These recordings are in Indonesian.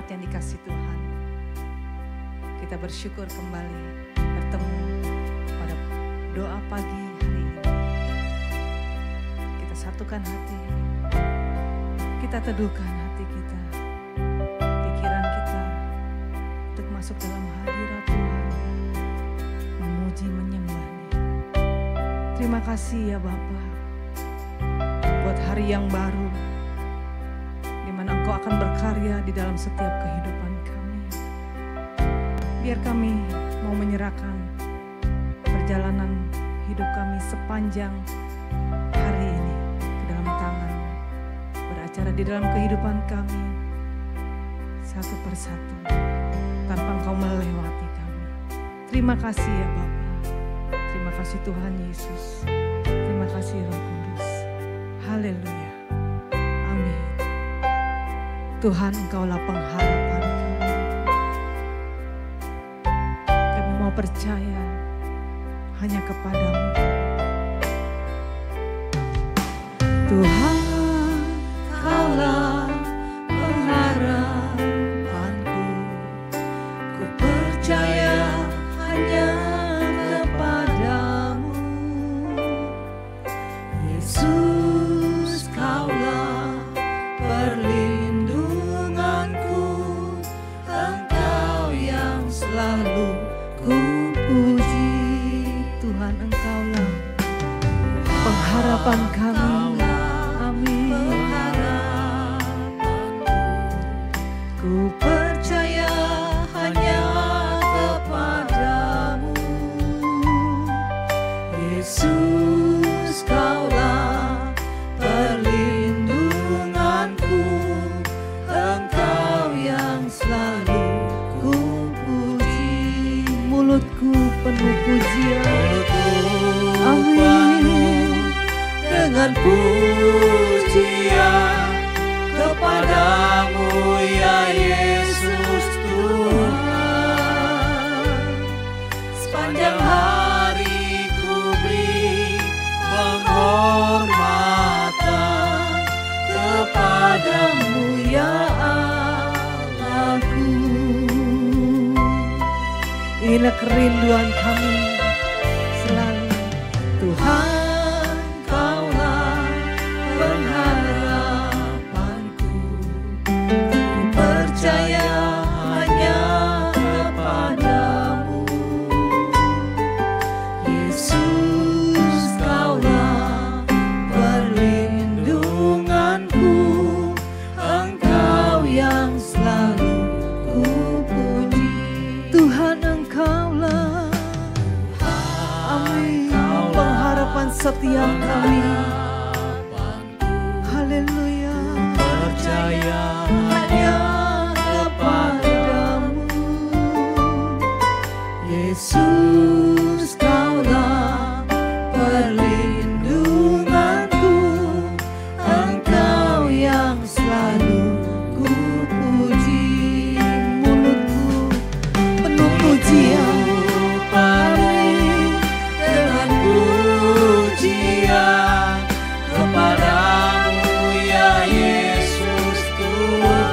jemaat yang dikasihi Tuhan, kita bersyukur kembali bertemu pada doa pagi hari ini. Kita satukan hati, kita teduhkan hati kita, pikiran kita untuk masuk dalam hadirat Tuhan, memuji menyembah-Nya. Terima kasih ya Bapa, buat hari yang baru, di mana Engkau akan berkarya di dalam setiap kehidupan kami. Biar kami mau menyerahkan perjalanan hidup kami sepanjang hari ini ke dalam tangan, beracara di dalam kehidupan kami satu persatu, tanpa Engkau melewati kami. Terima kasih ya Bapa, terima kasih Tuhan Yesus, terima kasih Roh Kudus. Haleluya, amin. Tuhan, Engkaulah pengharapan kami. Kami mau percaya hanya kepadamu. Tuhan, Kaulah pengharapanku. Ku percaya hanya kepadamu. Yesus, Kaulah perlindunganku. Engkau yang selalu ku puji. Tuhan, Engkaulah pengharapan kami. Amin. Ku percaya hanya kepadamu. Yesus, Kaulah perlindunganku. Engkau yang selalu ku puji. Mulutku penuh pujian. Amin. Dengan pujian kepadamu ya Yesus Tuhan. Sepanjang hari ku beri penghormatan kepadamu ya Allahku. Inilah kerinduan kami selalu. Tuhan, Kaulah pengharapanku. Ku percaya hanya kepadamu. Yesus, Kaulah perlindunganku. Engkau yang selalu ku puji. Tuhan, Engkaulah, amin, pengharapan setiap kami. Haleluya. Percaya hanya kepadamu. Yesus, Kaulah perlindunganku. Engkau yang selalu ku puji. Mulutku penuh pujian. Amin. Dengan pujian kepadamu ya Yesus Tuhan.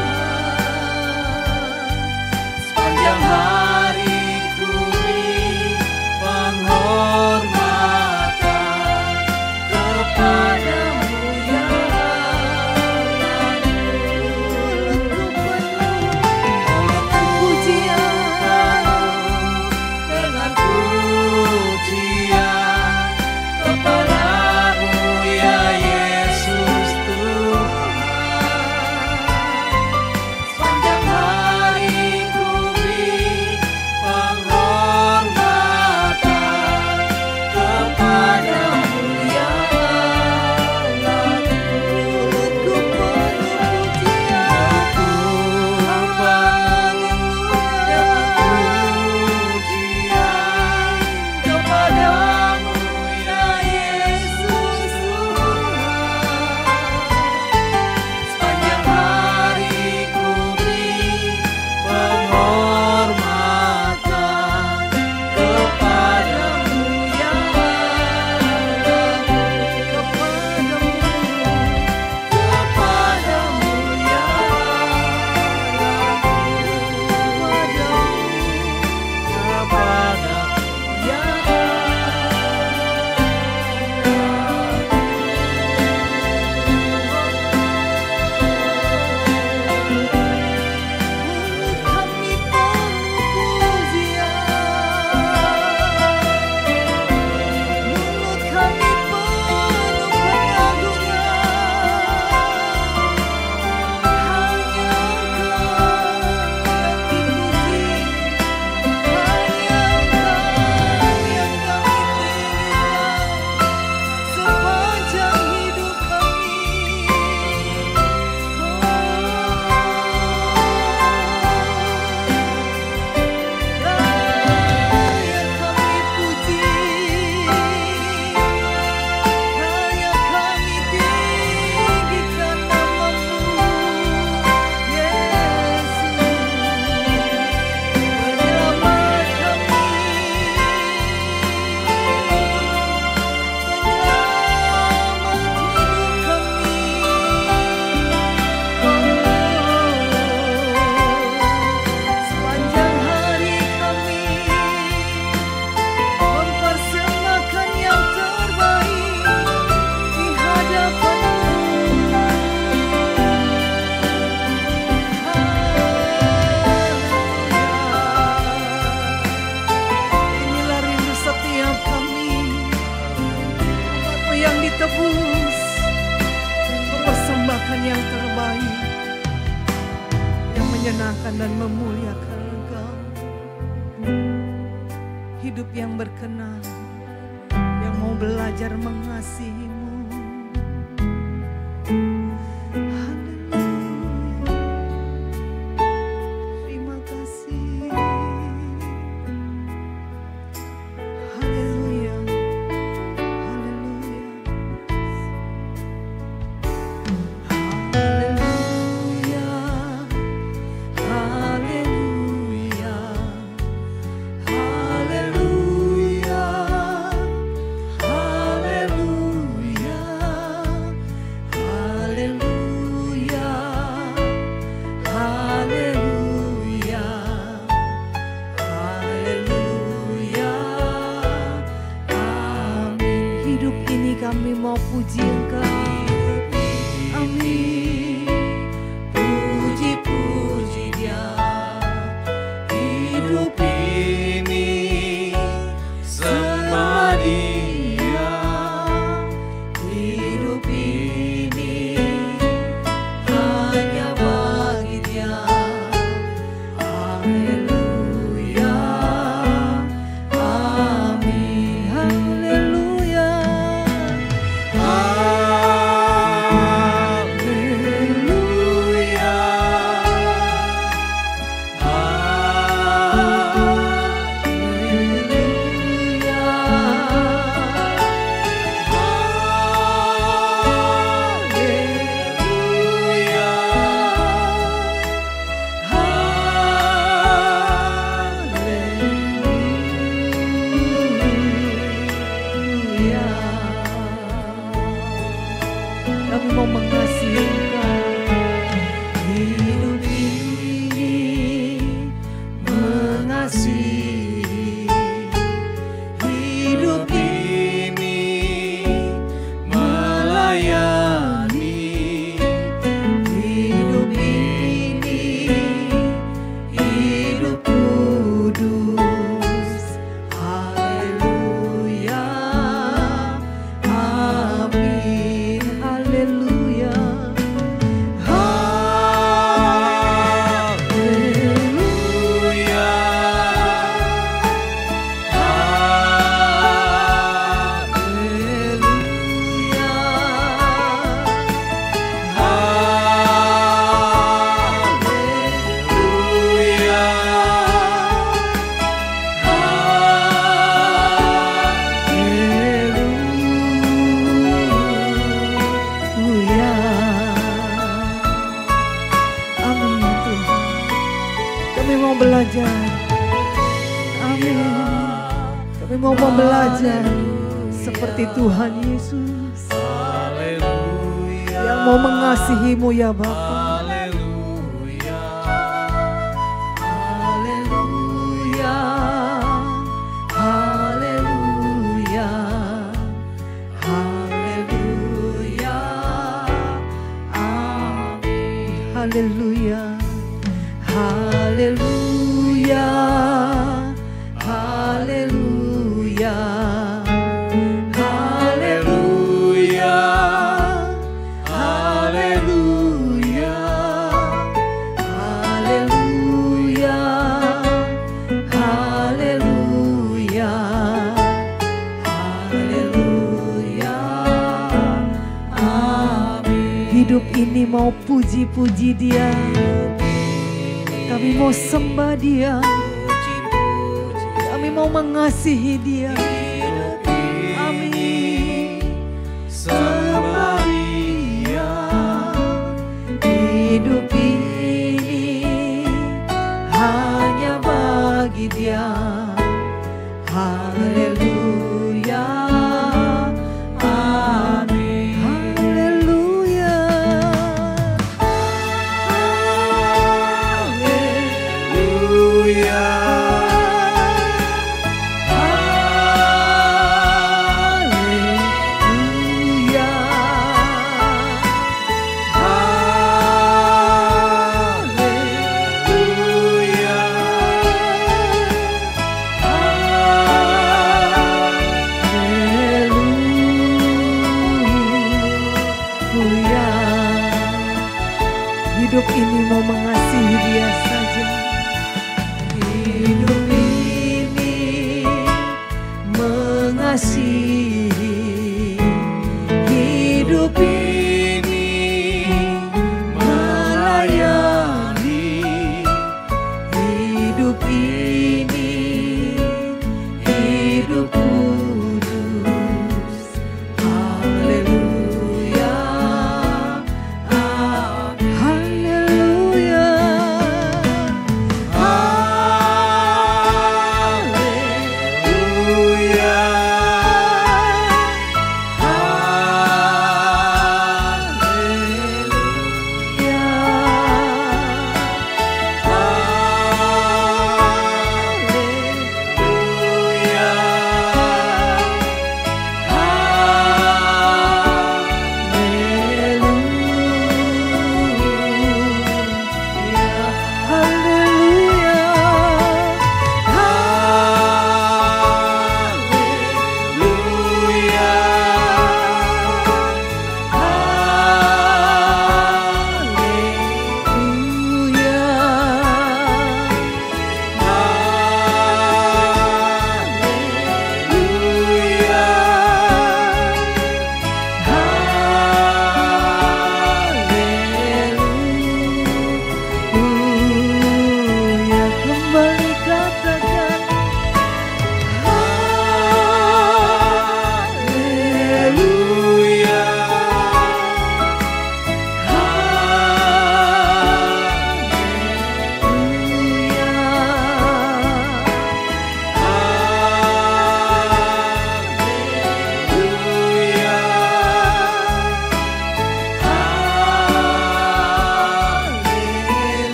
Sepanjang hari ku beri hidup yang berkenan, yang mau belajar mengasihi-Mu. Kami mau puji Engkau, amin. Puji-puji Dia, hidup ini sembah Dia, hidup ini hanya bagi Dia. Haleluya, amin. Haleluya. Kami mau mengasihi Engkau. Hidup ini mengasihi, hidup ini melayani, hidup ini hidup kudus. Haleluya, amin. Haleluya, haleluya, haleluya, haleluya. Amin Tuhan. Kami mau belajar. Amin. Kami mau belajar seperti Tuhan Yesus yang mau mengasihi-Mu ya Bapa. Haleluya, haleluya, haleluya, amin. Haleluya, haleluya, haleluya, haleluya, haleluya, haleluya, haleluya, haleluya, amin. Hidup ini mau puji-puji Dia, kami mau sembah Dia, kami mau mengasihi Dia. Amin. Sembah Dia, hidup ini hanya bagi Dia. Haleluya, amin. Haleluya, haleluya, haleluya, haleluya,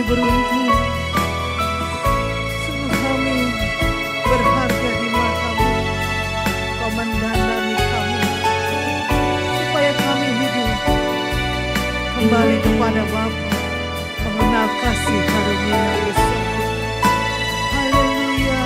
beruntung. Sungguh kami berharga di mata-Mu. Kau mendandani kami supaya kami hidup kembali kepada Bapa, mengenal kasih karunia Yesus. Haleluya.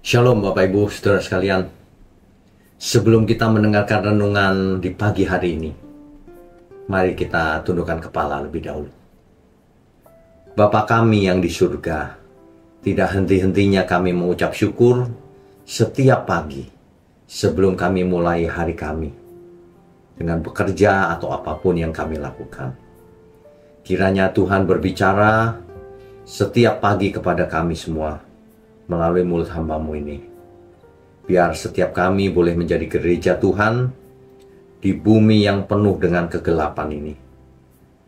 Shalom Bapak Ibu Saudara sekalian. Sebelum kita mendengarkan renungan di pagi hari ini, mari kita tundukkan kepala lebih dahulu. Bapa kami yang di surga, tidak henti-hentinya kami mengucap syukur setiap pagi sebelum kami mulai hari kami dengan bekerja atau apapun yang kami lakukan. Kiranya Tuhan berbicara setiap pagi kepada kami semua melalui mulut hamba-Mu ini. Biar setiap kami boleh menjadi gereja Tuhan di bumi yang penuh dengan kegelapan ini.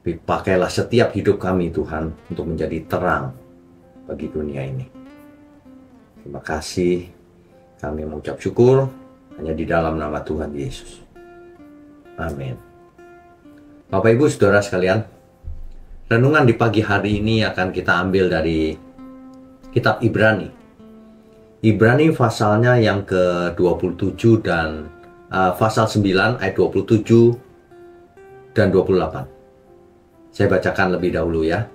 Pakailah setiap hidup kami Tuhan untuk menjadi terang bagi dunia ini. Terima kasih. Kami mengucap syukur hanya di dalam nama Tuhan Yesus. Amin. Bapak Ibu Saudara sekalian, renungan di pagi hari ini akan kita ambil dari kitab Ibrani. Ibrani pasalnya yang ke-27 dan pasal 9 ayat 27 dan 28. Saya bacakan lebih dahulu ya.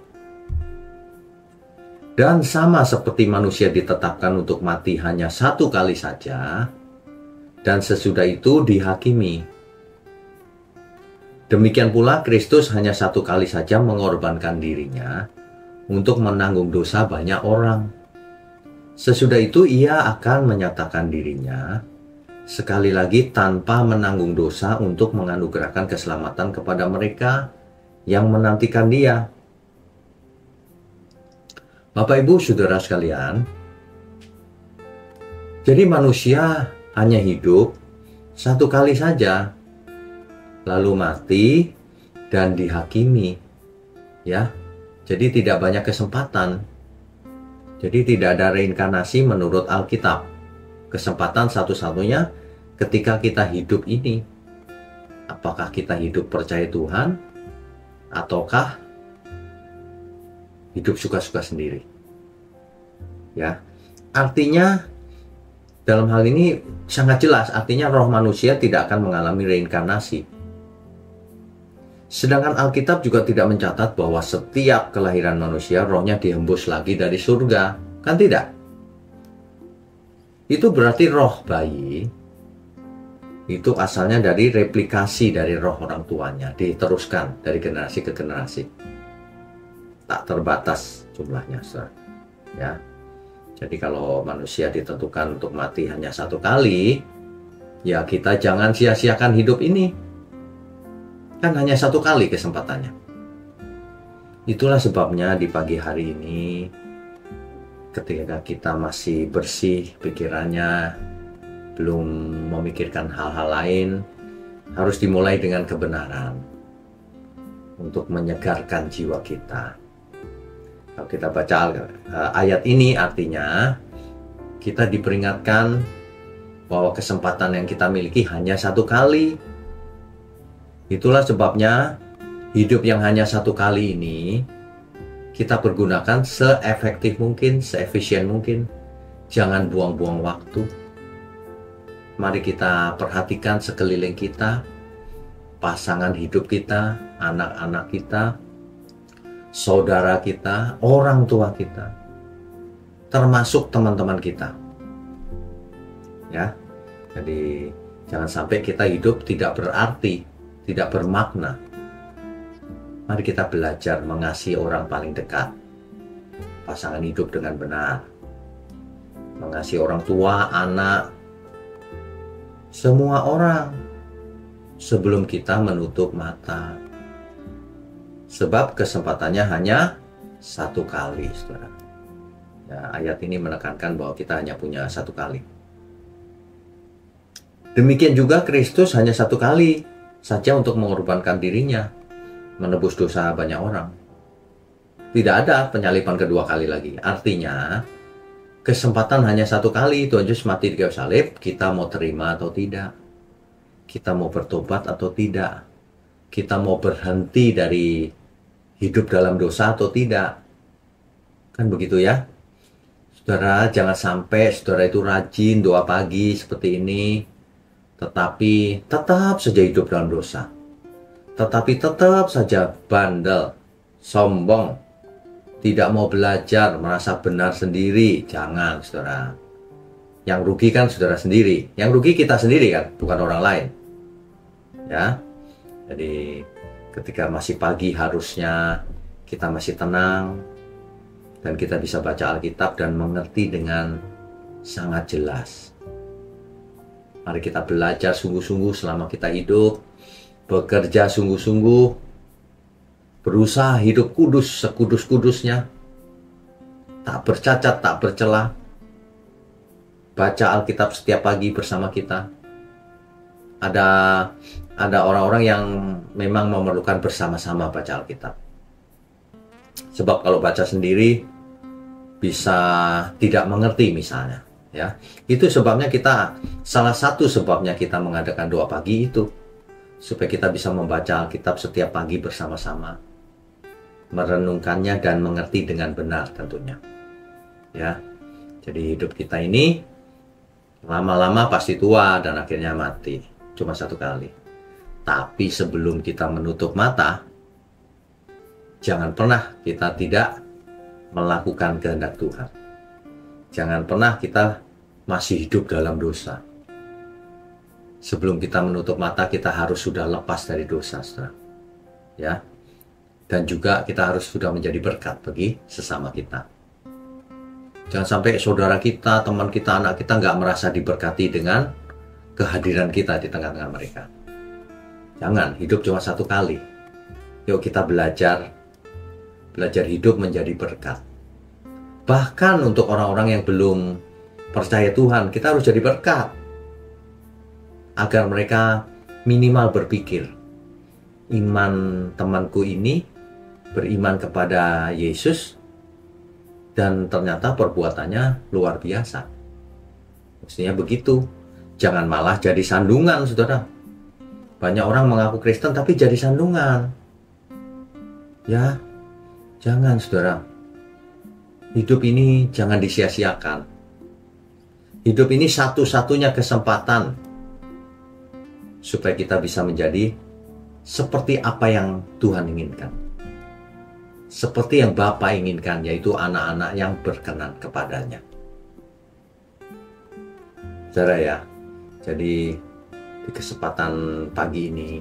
Dan sama seperti manusia ditetapkan untuk mati hanya satu kali saja, dan sesudah itu dihakimi. Demikian pula Kristus hanya satu kali saja mengorbankan dirinya untuk menanggung dosa banyak orang. Sesudah itu ia akan menyatakan dirinya sekali lagi tanpa menanggung dosa untuk menganugerahkan keselamatan kepada mereka yang menantikan Dia. Bapak Ibu Saudara sekalian, jadi manusia hanya hidup satu kali saja, lalu mati dan dihakimi. Ya, jadi tidak banyak kesempatan. Jadi tidak ada reinkarnasi menurut Alkitab. Kesempatan satu-satunya ketika kita hidup ini. Apakah kita hidup percaya Tuhan, ataukah hidup suka-suka sendiri? Ya, artinya dalam hal ini sangat jelas. Artinya roh manusia tidak akan mengalami reinkarnasi. Sedangkan Alkitab juga tidak mencatat bahwa setiap kelahiran manusia rohnya dihembus lagi dari surga. Kan tidak? Itu berarti roh bayi itu asalnya dari replikasi dari roh orang tuanya. Diteruskan dari generasi ke generasi. Tak terbatas jumlahnya, saudara. Ya. Jadi kalau manusia ditentukan untuk mati hanya satu kali, ya kita jangan sia-siakan hidup ini. Kan hanya satu kali kesempatannya. Itulah sebabnya di pagi hari ini, ketika kita masih bersih pikirannya, belum memikirkan hal-hal lain, harus dimulai dengan kebenaran untuk menyegarkan jiwa kita. Kalau kita baca ayat ini, artinya kita diperingatkan bahwa kesempatan yang kita miliki hanya satu kali. Itulah sebabnya hidup yang hanya satu kali ini kita pergunakan seefektif mungkin, seefisien mungkin. Jangan buang-buang waktu. Mari kita perhatikan sekeliling kita, pasangan hidup kita, anak-anak kita, saudara kita, orang tua kita, termasuk teman-teman kita. Ya, jadi jangan sampai kita hidup tidak berarti, tidak bermakna. Mari kita belajar mengasihi orang paling dekat, pasangan hidup dengan benar, mengasihi orang tua, anak, Semua orang sebelum kita menutup mata. Sebab kesempatannya hanya satu kali, saudara. Ya, ayat ini menekankan bahwa kita hanya punya satu kali. Demikian juga Kristus hanya satu kali saja untuk mengorbankan dirinya, menebus dosa banyak orang. Tidak ada penyaliban kedua kali lagi. Artinya, kesempatan hanya satu kali. Tuhan Yesus mati di kayu salib, kita mau terima atau tidak. Kita mau bertobat atau tidak. Kita mau berhenti dari hidup dalam dosa atau tidak. Kan begitu ya. Saudara, jangan sampai saudara itu rajin doa pagi seperti ini, tetapi tetap saja hidup dalam dosa. Tetapi tetap saja bandel, sombong, tidak mau belajar, merasa benar sendiri. Jangan, saudara. Yang rugi kan saudara sendiri. Yang rugi kita sendiri kan, bukan orang lain. Ya. Jadi ketika masih pagi harusnya kita masih tenang dan kita bisa baca Alkitab dan mengerti dengan sangat jelas. Mari kita belajar sungguh-sungguh selama kita hidup, bekerja sungguh-sungguh, berusaha hidup kudus sekudus-kudusnya, tak bercacat, tak bercela. Baca Alkitab setiap pagi bersama kita. Ada orang-orang yang memang memerlukan bersama-sama baca Alkitab. Sebab kalau baca sendiri bisa tidak mengerti misalnya, ya. Itu sebabnya salah satu sebabnya kita mengadakan doa pagi itu, supaya kita bisa membaca Alkitab setiap pagi bersama-sama, merenungkannya dan mengerti dengan benar tentunya. Ya. Jadi hidup kita ini lama-lama pasti tua dan akhirnya mati. Cuma satu kali. Tapi sebelum kita menutup mata, jangan pernah kita tidak melakukan kehendak Tuhan. Jangan pernah kita masih hidup dalam dosa. Sebelum kita menutup mata, kita harus sudah lepas dari dosa, saudara. Ya. Dan juga kita harus sudah menjadi berkat bagi sesama kita. Jangan sampai saudara kita, teman kita, anak kita nggak merasa diberkati dengan kehadiran kita di tengah-tengah mereka. Jangan, hidup cuma satu kali. Yuk kita belajar hidup menjadi berkat. Bahkan untuk orang-orang yang belum percaya Tuhan, kita harus jadi berkat. Agar mereka minimal berpikir, iman temanku ini beriman kepada Yesus, dan ternyata perbuatannya luar biasa. Mestinya begitu. Jangan malah jadi sandungan, saudara. Banyak orang mengaku Kristen tapi jadi sandungan. Ya, jangan, saudara. Hidup ini jangan disia-siakan. Hidup ini satu-satunya kesempatan supaya kita bisa menjadi seperti apa yang Tuhan inginkan. Seperti yang Bapa inginkan, yaitu anak-anak yang berkenan kepadanya. Saudara ya, jadi di kesempatan pagi ini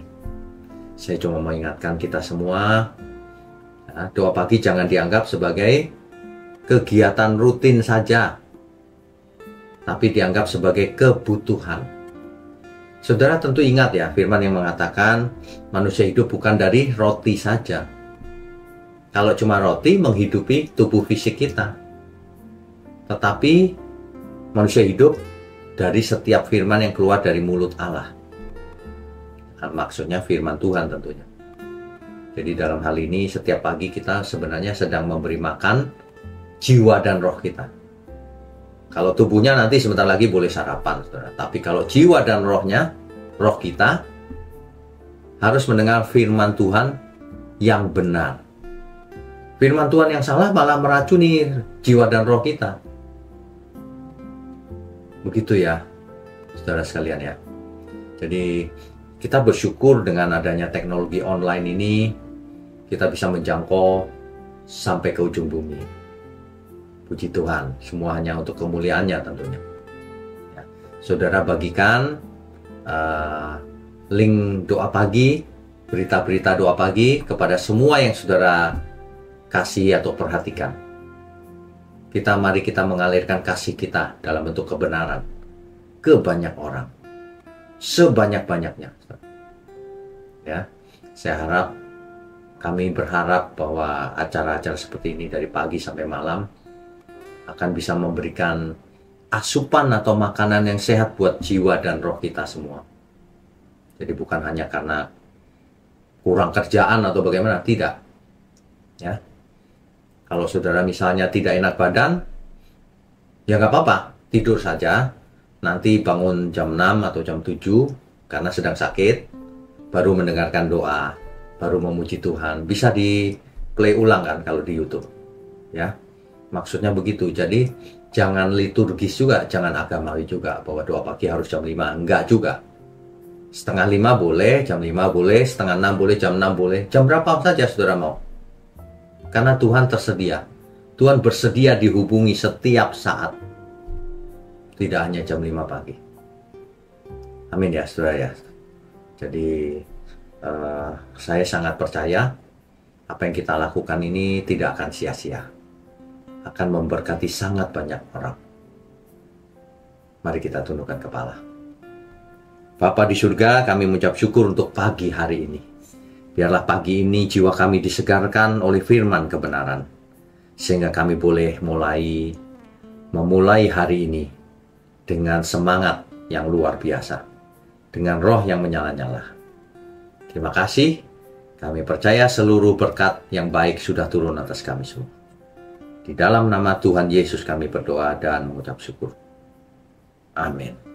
saya cuma mengingatkan kita semua, ya, doa pagi jangan dianggap sebagai kegiatan rutin saja, tapi dianggap sebagai kebutuhan. Saudara tentu ingat ya, firman yang mengatakan manusia hidup bukan dari roti saja. Kalau cuma roti menghidupi tubuh fisik kita, tetapi manusia hidup dari setiap firman yang keluar dari mulut Allah. Maksudnya firman Tuhan tentunya. Jadi dalam hal ini setiap pagi kita sebenarnya sedang memberi makan jiwa dan roh kita. Kalau tubuhnya nanti sebentar lagi boleh sarapan, saudara. Tapi kalau jiwa dan roh kita harus mendengar firman Tuhan yang benar. Firman Tuhan yang salah malah meracuni jiwa dan roh kita. Begitu ya, saudara sekalian ya. Jadi kita bersyukur dengan adanya teknologi online ini, kita bisa menjangkau sampai ke ujung bumi. Puji Tuhan, semua hanya untuk kemuliaannya tentunya. Ya. Saudara bagikan link doa pagi, berita-berita doa pagi kepada semua yang saudara kasih atau perhatikan. Mari kita mengalirkan kasih kita dalam bentuk kebenaran ke banyak orang. sebanyak-banyaknya. Ya, saya harap, kami berharap bahwa acara-acara seperti ini dari pagi sampai malam akan bisa memberikan asupan atau makanan yang sehat buat jiwa dan roh kita semua. Jadi bukan hanya karena kurang kerjaan atau bagaimana, tidak. Ya, kalau saudara misalnya tidak enak badan, ya nggak apa-apa, tidur saja. Nanti bangun jam 6 atau jam 7 karena sedang sakit, baru mendengarkan doa, baru memuji Tuhan. Bisa di play ulang kan kalau di YouTube. Ya, maksudnya begitu. Jadi jangan liturgis juga, jangan agamawi juga bahwa doa pagi harus jam 5. Enggak juga. Setengah 5 boleh, jam 5 boleh, setengah 6 boleh, jam 6 boleh. Jam berapa saja saudara mau. Karena Tuhan tersedia. Tuhan bersedia dihubungi setiap saat. Tidak hanya jam 5 pagi. Amin ya saudara ya. Jadi saya sangat percaya apa yang kita lakukan ini tidak akan sia-sia. Akan memberkati sangat banyak orang. Mari kita tundukkan kepala. Bapa di surga, kami mengucap syukur untuk pagi hari ini. Biarlah pagi ini jiwa kami disegarkan oleh firman kebenaran. Sehingga kami boleh memulai hari ini dengan semangat yang luar biasa. Dengan roh yang menyala-nyala. Terima kasih. Kami percaya seluruh berkat yang baik sudah turun atas kami semua. Di dalam nama Tuhan Yesus kami berdoa dan mengucap syukur. Amin.